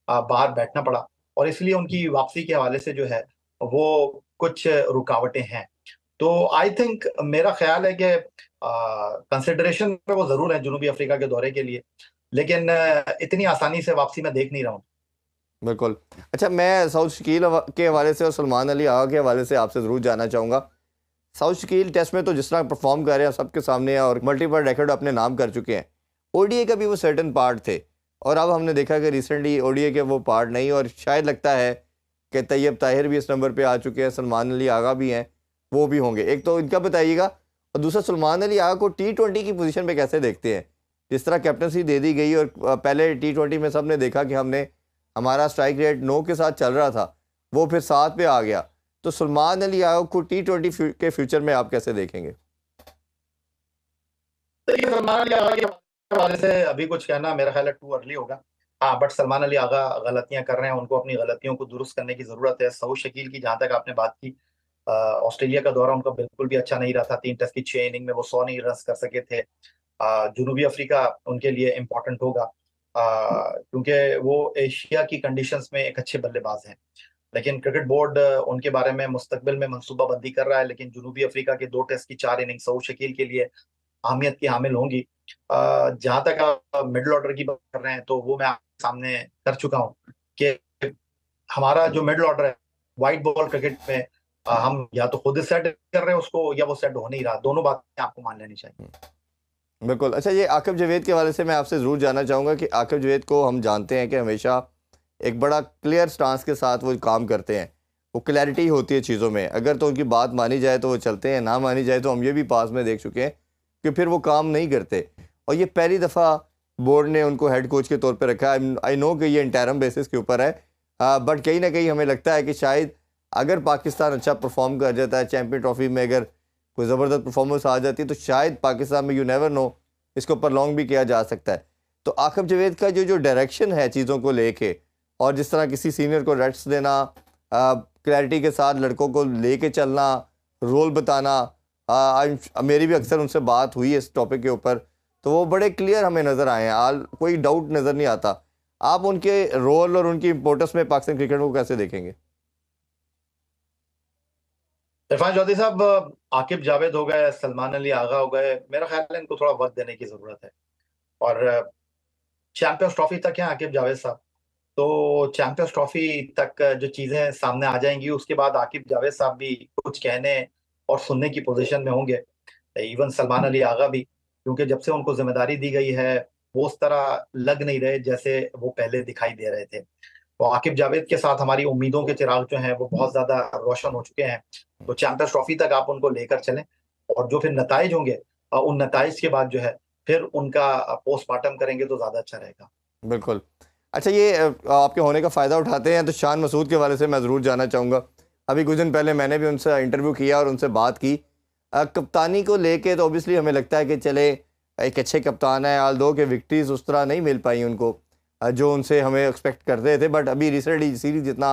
बाहर बैठना पड़ा, और इसलिए उनकी वापसी के हवाले से जो है वो कुछ रुकावटें हैं। तो आई थिंक, मेरा ख्याल है कि कंसिडरेशन में वो जरूर है जुनूबी अफ्रीका के दौरे के लिए, लेकिन इतनी आसानी से वापसी में देख नहीं रहा हूँ। बिल्कुल। अच्छा, मैं साउथ शकील के हवाले से और सलमान अली आगा के हवाले से आपसे ज़रूर जानना चाहूँगा। साउथ शकील टेस्ट में तो जिस तरह परफॉर्म कर रहे हैं सबके सामने है, और मल्टीपल रिकॉर्ड अपने नाम कर चुके हैं। ओडीए का भी वो सर्टन पार्ट थे, और अब हमने देखा कि रिसेंटली ओडीए के वो पार्ट नहीं, और शायद लगता है कि तैयब ताहिर भी इस नंबर पे आ चुके हैं, सलमान अली आगा भी हैं, वो भी होंगे। एक तो इनका बताइएगा, और दूसरा सलमान अली आगा को T20 की पोजीशन पे कैसे देखते हैं? जिस तरह कैप्टनसी दे दी गई, और पहले T20 में सबने देखा कि हमारा स्ट्राइक रेट 9 के साथ चल रहा था, वो फिर 7 पे आ गया। तो सलमान अली आगा को T20 के फ्यूचर में आप कैसे देखेंगे? तो ये सलमान अली आगा के हवाले से अभी कुछ कहना मेरा ख्याल है टू अर्ली होगा। हाँ, बट सलमान अली आगा गलतियां कर रहे हैं, उनको अपनी गलतियों को दुरुस्त करने की जरूरत है। सऊद शकील की जहां तक आपने बात की, ऑस्ट्रेलिया का दौरा उनका बिल्कुल भी अच्छा नहीं रहा था। 3 टेस्ट की 6 इनिंग में वो 100 नहीं रन कर सके थे। जुनूबी अफ्रीका उनके लिए इम्पोर्टेंट होगा, क्योंकि वो एशिया की कंडीशंस में एक अच्छे बल्लेबाज हैं। लेकिन क्रिकेट बोर्ड उनके बारे में मुस्तकबिल में मंसूबाबंदी कर रहा है, लेकिन जुनूबी अफ्रीका के 2 टेस्ट की 4 इनिंग सऊद शकील के लिए अहमियत की हामिल होंगी। जहां तक आप मिडिल ऑर्डर की बात कर रहे हैं, तो वो मैं आपके सामने कर चुका हूँ कि हमारा जो मिडिल ऑर्डर है वाइट बॉल क्रिकेट में, हम या तो खुद सेट कर रहे हैं उसको, या वो सेट हो नहीं रहा। दोनों बातें आपको मान लेनी चाहिए। बिल्कुल। अच्छा, ये आकिब जावेद के हवाले से मैं आपसे ज़रूर जानना चाहूँगा कि आकिब जावेद को हम जानते हैं कि हमेशा एक बड़ा क्लियर स्टांस के साथ वो काम करते हैं, वो क्लैरिटी होती है चीज़ों में। अगर तो उनकी बात मानी जाए तो वो चलते हैं, ना मानी जाए तो हम ये भी पास में देख चुके हैं कि फिर वो काम नहीं करते। और ये पहली दफ़ा बोर्ड ने उनको हेड कोच के तौर पर रखा है। आई नो कि ये इंटरम बेसिस के ऊपर है, बट कहीं ना कहीं हमें लगता है कि शायद अगर पाकिस्तान अच्छा परफॉर्म कर जाता है, चैम्पियन ट्रॉफी में अगर कोई ज़बरदस्त परफॉर्मेंस आ जाती है, तो शायद पाकिस्तान में, यू नेवर नो, इसको प्रलॉन्ग भी किया जा सकता है। तो आकिब जावेद का जो जो डायरेक्शन है चीज़ों को लेके, और जिस तरह किसी सीनियर को रेस्ट देना, क्लैरिटी के साथ लड़कों को लेके चलना, रोल बताना, मेरी भी अक्सर उनसे बात हुई है इस टॉपिक के ऊपर, तो वो बड़े क्लियर हमें नज़र आए हैं, कोई डाउट नज़र नहीं आता। आप उनके रोल और उनकी इंपोर्टेंस में पाकिस्तान क्रिकेट को कैसे देखेंगे? इरफान चौधरी साहब, आकिब जावेद हो गए, सलमान अली आगा हो गए, मेरा ख्याल है इनको थोड़ा वक्त देने की जरूरत है। और चैंपियंस ट्रॉफी तक है आकिब जावेद साहब, तो चैंपियंस ट्रॉफी तक जो चीजें सामने आ जाएंगी, उसके बाद आकिब जावेद साहब भी कुछ कहने और सुनने की पोजीशन में होंगे। इवन सलमान अली आगा भी, क्योंकि जब से उनको जिम्मेदारी दी गई है वो उस तरह लग नहीं रहे जैसे वो पहले दिखाई दे रहे थे। तो आकिब जावेद के साथ हमारी उम्मीदों के चिराग जो हैं वो बहुत ज्यादा रोशन हो चुके हैं। तो चैंपियंस ट्रॉफी तक आप उनको लेकर चलें, और जो फिर नताइज होंगे, उन नताइज के बाद जो है फिर उनका पोस्टमार्टम करेंगे तो ज्यादा अच्छा रहेगा। बिल्कुल। अच्छा, ये आपके होने का फ़ायदा उठाते हैं तो शान मसूद के वाले से मैं ज़रूर जानना चाहूँगा। अभी कुछ दिन पहले मैंने भी उनसे इंटरव्यू किया और उनसे बात की। कप्तानी को लेके तो ऑब्वियसली हमें लगता है कि चले एक अच्छे कप्तान है, आल्दो के विक्ट्रीज़ उस तरह नहीं मिल पाई उनको जो उनसे हमें एक्सपेक्ट करते थे। बट अभी रिसेंटली सीरीज़ जितना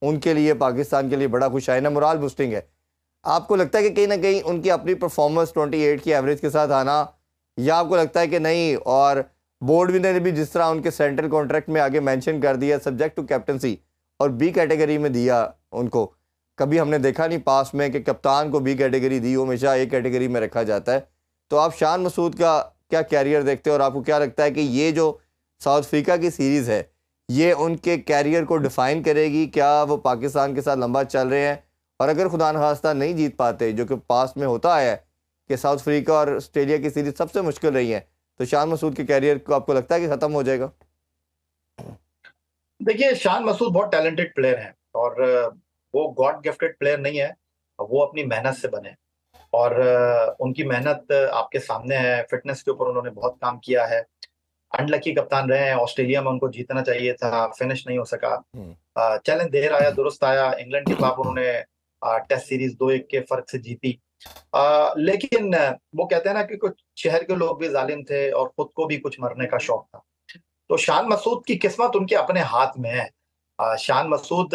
उनके लिए, पाकिस्तान के लिए बड़ा खुश आइना, मोराल बूस्टिंग है। आपको लगता है कि कहीं न कहीं उनकी अपनी परफॉर्मेंस 28 की एवरेज के साथ आना, या आपको लगता है कि नहीं, और बोर्ड भी ने भी जिस तरह उनके सेंट्रल कॉन्ट्रैक्ट में आगे मेंशन कर दिया सब्जेक्ट टू कैप्टनसी और बी कैटेगरी में दिया उनको, कभी हमने देखा नहीं पास में कि कप्तान को बी कैटेगरी दी, हमेशा ए कैटेगरी में रखा जाता है। तो आप शान मसूद का क्या कैरियर देखते हो और आपको क्या लगता है कि ये जो साउथ अफ्रीका की सीरीज़ है ये उनके कैरियर को डिफ़ाइन करेगी? क्या वो पाकिस्तान के साथ लंबा चल रहे हैं? और अगर खुदा न खास्ता नहीं जीत पाते, जो कि पास में होता आया है कि साउथ अफ्रीका और ऑस्ट्रेलिया की सीरीज़ सबसे मुश्किल रही है, तो शान मसूद के कैरियर को आपको लगता है कि ख़त्म हो जाएगा? देखिए, शान मसूद बहुत टैलेंटेड प्लेयर हैं और वो गॉड गिफ्टेड प्लेयर नहीं है। वो अपनी मेहनत से बने और उनकी मेहनत आपके सामने है। फिटनेस के ऊपर उन्होंने बहुत काम किया है। अनलकी कप्तान रहे हैं, ऑस्ट्रेलिया में उनको जीतना चाहिए था, फिनिश नहीं हो सका। हुँ। चैलेंज देर आया दुरुस्त आया। इंग्लैंड के खिलाफ उन्होंने टेस्ट सीरीज 2-1 के फर्क से जीती। लेकिन वो कहते हैं ना कि कुछ शहर के लोग भी जालिम थे और खुद को भी कुछ मरने का शौक था। तो शान मसूद की किस्मत उनके अपने हाथ में है। शान मसूद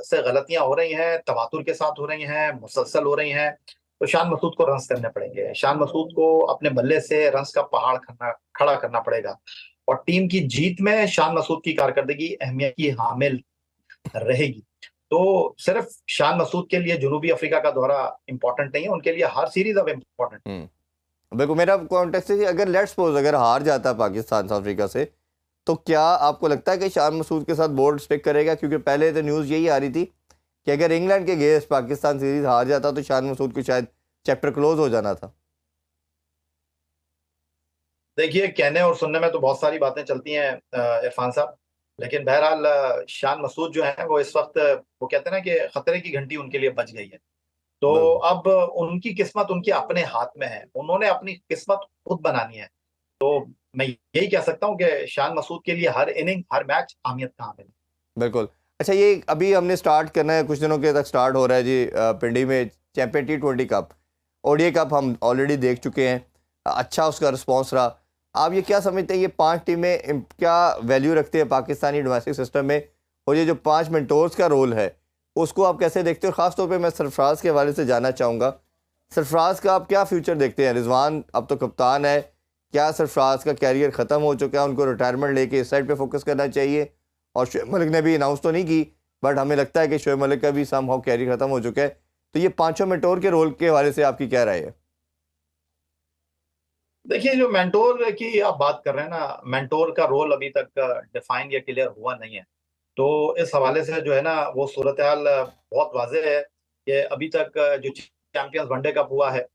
से गलतियां हो रही हैं, तवातुर के साथ हो रही हैं, मुसलसल हो रही हैं। तो शान मसूद को रन्स करने पड़ेंगे। शान मसूद को अपने बल्ले से रन्स का पहाड़ खड़ा करना पड़ेगा और टीम की जीत में शान मसूद की कारकर्दगी अहमियत की हामिल रहेगी। तो सिर्फ शान मसूद के लिए जनूबी अफ्रीका का दौरा इंपॉर्टेंट नहीं है, उनके लिए हर सीरीज अब इंपॉर्टेंट। बिल्कुल, मेरा कॉन्टेक्स्ट है कि अगर लेट्स सपोज अगर हार जाता पाकिस्तान साउथ अफ्रीका से, तो क्या आपको लगता है कि शान मसूद के साथ बोर्ड स्टिक करेगा? क्योंकि पहले तो न्यूज़ यही आ रही थी कि अगर इंग्लैंड के अगेंस्ट पाकिस्तान सीरीज हार जाता तो शान मसूद को शायद चैप्टर क्लोज हो जाना था। देखिए, कहने और सुनने में तो बहुत सारी बातें चलती हैं इरफान साहब, लेकिन बहरहाल शान मसूद जो है वो इस वक्त वो कहते हैं ना कि खतरे की घंटी उनके लिए बज गई है। तो बिल्कुल। अब उनकी किस्मत उनके अपने हाथ में है, उन्होंने अपनी किस्मत खुद बनानी है। तो मैं यही कह सकता हूँ कि शान मसूद के लिए हर इनिंग हर मैच अहमियत का हामिल है। बिल्कुल। अच्छा, ये अभी हमने स्टार्ट करना है, कुछ दिनों के तक स्टार्ट हो रहा है जी, पिंडी में champion T20 cup. ODI cup हम ऑलरेडी देख चुके हैं, अच्छा उसका रिस्पॉन्स रहा। आप ये क्या समझते हैं, ये 5 टीमें क्या वैल्यू रखते हैं पाकिस्तानी डोमेस्टिक सिस्टम में? और ये जो 5 मेंटोर्स का रोल है उसको आप कैसे देखते हो? ख़ास तौर पे मैं सरफराज के हवाले से जानना चाहूँगा, सरफराज का आप क्या फ्यूचर देखते हैं? रिजवान अब तो कप्तान है, क्या सरफराज का कैरियर ख़त्म हो चुका है, उनको रिटायरमेंट लेके इस साइड पे फोकस करना चाहिए? और शोएब मलिक ने भी अनाउंस तो नहीं की, बट हमें लगता है कि शोएब मलिक का भी समहाउ कैरियर ख़त्म हो चुका है। तो ये पांचों मेंटोर के रोल के हवाले से आपकी क्या राय है? देखिए, जो मेंटोर की आप बात कर रहे हैं ना, मेंटोर का रोल अभी तक डिफाइन या क्लियर हुआ नहीं है। तो इस हवाले से जो है ना वो सूरत हाल बहुत वाज़ेह है कि अभी तक जो चैंपियंस वनडे कप हुआ है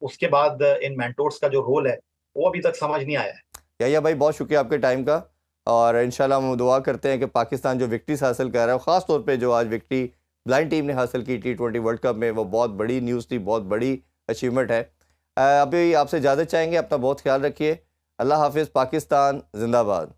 उसके बाद इन मेंटोर्स का जो रोल है वो अभी तक समझ नहीं आया है। या भाई, बहुत शुक्रिया आपके टाइम का। और इंशाल्लाह हम दुआ करते हैं कि पाकिस्तान जो विक्ट्रीज हासिल कर रहा है, ख़ास तौर पे जो आज विक्ट्री ब्लाइंड टीम ने हासिल की T20 वर्ल्ड कप में, वो बहुत बड़ी न्यूज़ थी, बहुत बड़ी अचीवमेंट है। अभी आपसे इजाज़त चाहेंगे, अपना बहुत ख्याल रखिए। अल्लाह हाफिज़। पाकिस्तान जिंदाबाद।